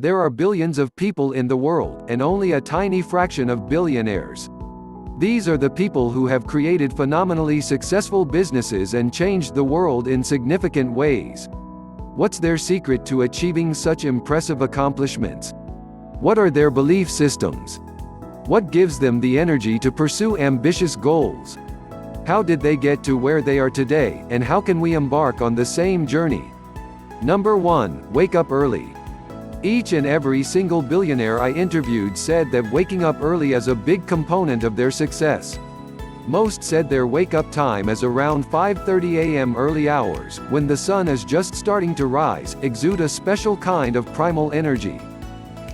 There are billions of people in the world, and only a tiny fraction of billionaires. These are the people who have created phenomenally successful businesses and changed the world in significant ways. What's their secret to achieving such impressive accomplishments? What are their belief systems? What gives them the energy to pursue ambitious goals? How did they get to where they are today, and how can we embark on the same journey? Number 1. Wake up early. Each and every single billionaire I interviewed said that waking up early is a big component of their success. Most said their wake-up time is around 5:30 a.m. early hours, when the sun is just starting to rise, exude a special kind of primal energy.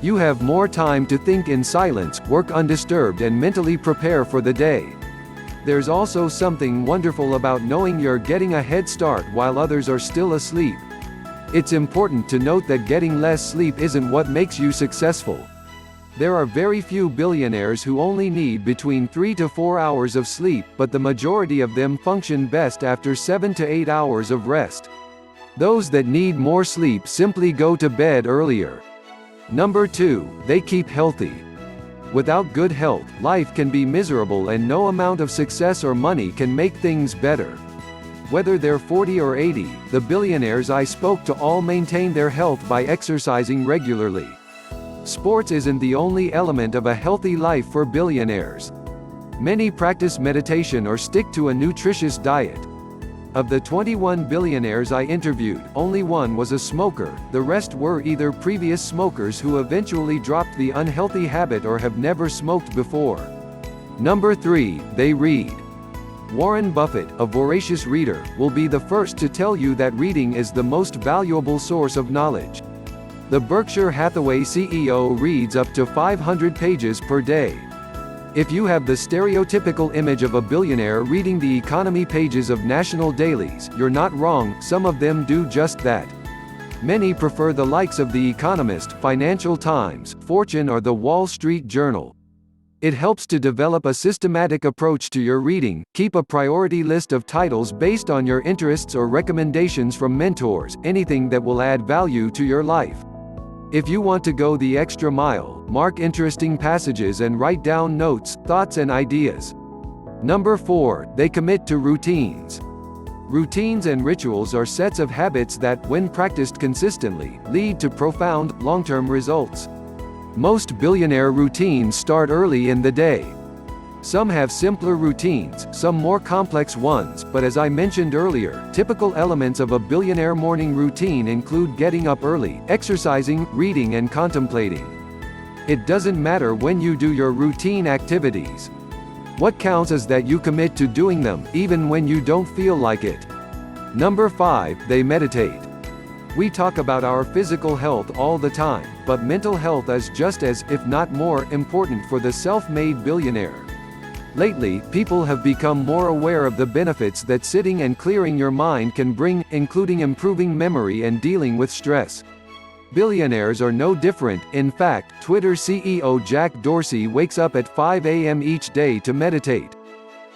You have more time to think in silence, work undisturbed and mentally prepare for the day. There's also something wonderful about knowing you're getting a head start while others are still asleep. It's important to note that getting less sleep isn't what makes you successful. There are very few billionaires who only need between 3 to 4 hours of sleep, but the majority of them function best after 7 to 8 hours of rest. Those that need more sleep simply go to bed earlier. Number 2, they keep healthy. Without good health, life can be miserable and no amount of success or money can make things better. Whether they're 40 or 80, the billionaires I spoke to all maintain their health by exercising regularly. Sports isn't the only element of a healthy life for billionaires. Many practice meditation or stick to a nutritious diet. Of the 21 billionaires I interviewed, only one was a smoker, the rest were either previous smokers who eventually dropped the unhealthy habit or have never smoked before. Number 3, they read. Warren Buffett, a voracious reader, will be the first to tell you that reading is the most valuable source of knowledge. The Berkshire Hathaway CEO reads up to 500 pages per day. If you have the stereotypical image of a billionaire reading the economy pages of national dailies, you're not wrong, some of them do just that. Many prefer the likes of The Economist, Financial Times, Fortune or The Wall Street Journal. It helps to develop a systematic approach to your reading, keep a priority list of titles based on your interests or recommendations from mentors, anything that will add value to your life. If you want to go the extra mile, mark interesting passages and write down notes, thoughts and ideas. Number 4, they commit to routines. Routines and rituals are sets of habits that, when practiced consistently, lead to profound, long-term results. Most billionaire routines start early in the day. Some have simpler routines, some more complex ones, but as I mentioned earlier, typical elements of a billionaire morning routine include getting up early, exercising, reading and contemplating. It doesn't matter when you do your routine activities. What counts is that you commit to doing them, even when you don't feel like it. Number 5, they meditate. We talk about our physical health all the time, but mental health is just as, if not more, important for the self-made billionaire. Lately, people have become more aware of the benefits that sitting and clearing your mind can bring, including improving memory and dealing with stress. Billionaires are no different. In fact, Twitter CEO Jack Dorsey wakes up at 5 a.m. each day to meditate.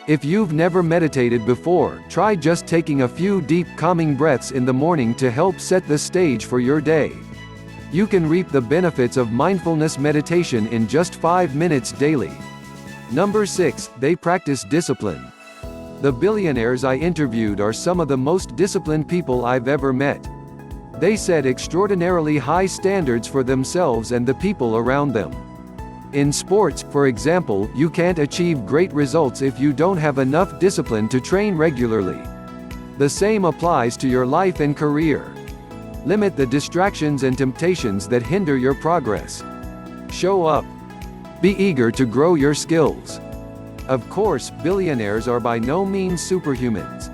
If you've never meditated before, try just taking a few deep, calming breaths in the morning to help set the stage for your day. You can reap the benefits of mindfulness meditation in just 5 minutes daily. Number 6, they practice discipline. The billionaires I interviewed are some of the most disciplined people I've ever met. They set extraordinarily high standards for themselves and the people around them. In sports, for example, you can't achieve great results if you don't have enough discipline to train regularly. The same applies to your life and career. Limit the distractions and temptations that hinder your progress. Show up. Be eager to grow your skills. Of course, billionaires are by no means superhumans.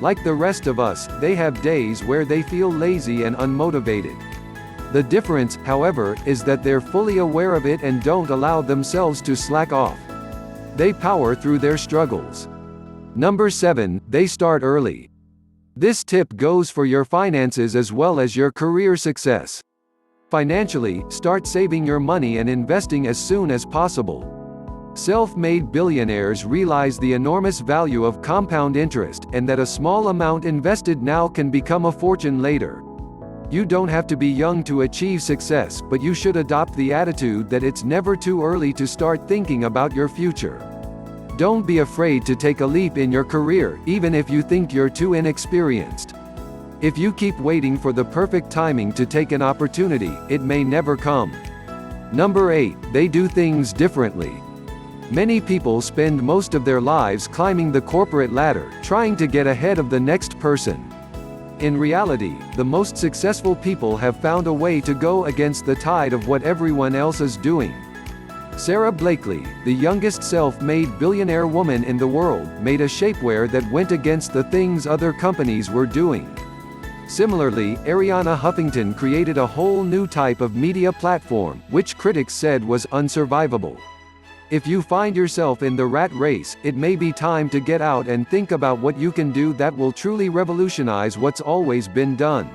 Like the rest of us, they have days where they feel lazy and unmotivated. The difference, however, is that they're fully aware of it and don't allow themselves to slack off. They power through their struggles. Number 7, they start early. This tip goes for your finances as well as your career success. Financially, start saving your money and investing as soon as possible. Self-made billionaires realize the enormous value of compound interest, and that a small amount invested now can become a fortune later. You don't have to be young to achieve success, but you should adopt the attitude that it's never too early to start thinking about your future. Don't be afraid to take a leap in your career, even if you think you're too inexperienced. If you keep waiting for the perfect timing to take an opportunity, it may never come. Number 8, they do things differently. Many people spend most of their lives climbing the corporate ladder, trying to get ahead of the next person. In reality, the most successful people have found a way to go against the tide of what everyone else is doing. Sarah Blakely, the youngest self-made billionaire woman in the world, made a shapewear that went against the things other companies were doing. Similarly, Arianna Huffington created a whole new type of media platform, which critics said was unsurvivable. If you find yourself in the rat race, it may be time to get out and think about what you can do that will truly revolutionize what's always been done.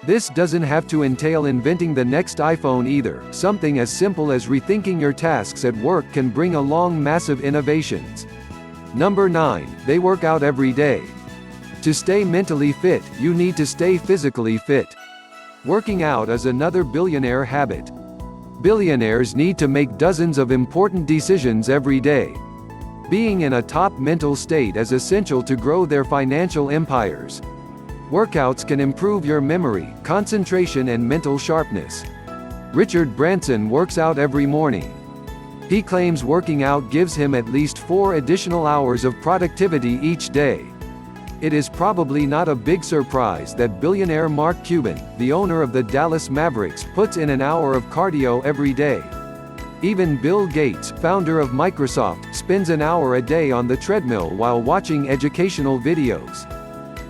This doesn't have to entail inventing the next iPhone either. Something as simple as rethinking your tasks at work can bring along massive innovations. Number 9, they work out every day. To stay mentally fit, you need to stay physically fit. Working out is another billionaire habit. Billionaires need to make dozens of important decisions every day. Being in a top mental state is essential to grow their financial empires. Workouts can improve your memory, concentration and mental sharpness. Richard Branson works out every morning. He claims working out gives him at least 4 additional hours of productivity each day. It is probably not a big surprise that billionaire Mark Cuban, the owner of the Dallas Mavericks, puts in an hour of cardio every day. Even Bill Gates, founder of Microsoft, spends an hour a day on the treadmill while watching educational videos.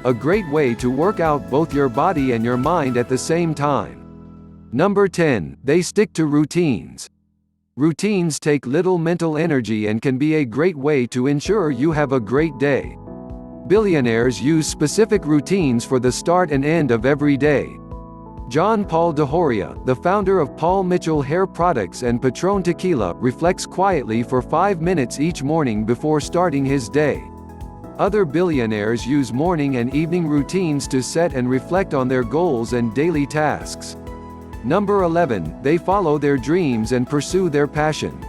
A great way to work out both your body and your mind at the same time. Number 10, they stick to routines. Routines take little mental energy and can be a great way to ensure you have a great day. Billionaires use specific routines for the start and end of every day. John Paul DeJoria, the founder of Paul Mitchell Hair Products and Patron Tequila, reflects quietly for 5 minutes each morning before starting his day. Other billionaires use morning and evening routines to set and reflect on their goals and daily tasks. Number 11, they follow their dreams and pursue their passion.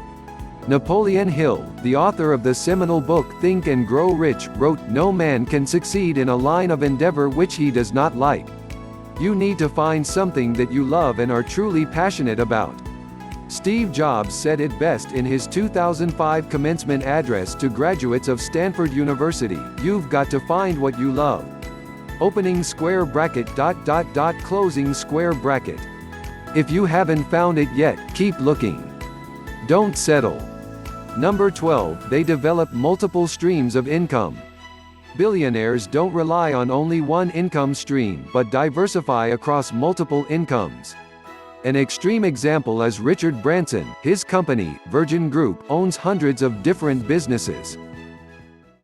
Napoleon Hill, the author of the seminal book Think and Grow Rich, wrote, "No man can succeed in a line of endeavor which he does not like." You need to find something that you love and are truly passionate about. Steve Jobs said it best in his 2005 commencement address to graduates of Stanford University, "You've got to find what you love." Opening square bracket ... closing square bracket. If you haven't found it yet, keep looking. Don't settle. Number 12, they develop multiple streams of income. Billionaires don't rely on only one income stream but diversify across multiple incomes. An extreme example is Richard Branson. His company, Virgin Group, owns hundreds of different businesses.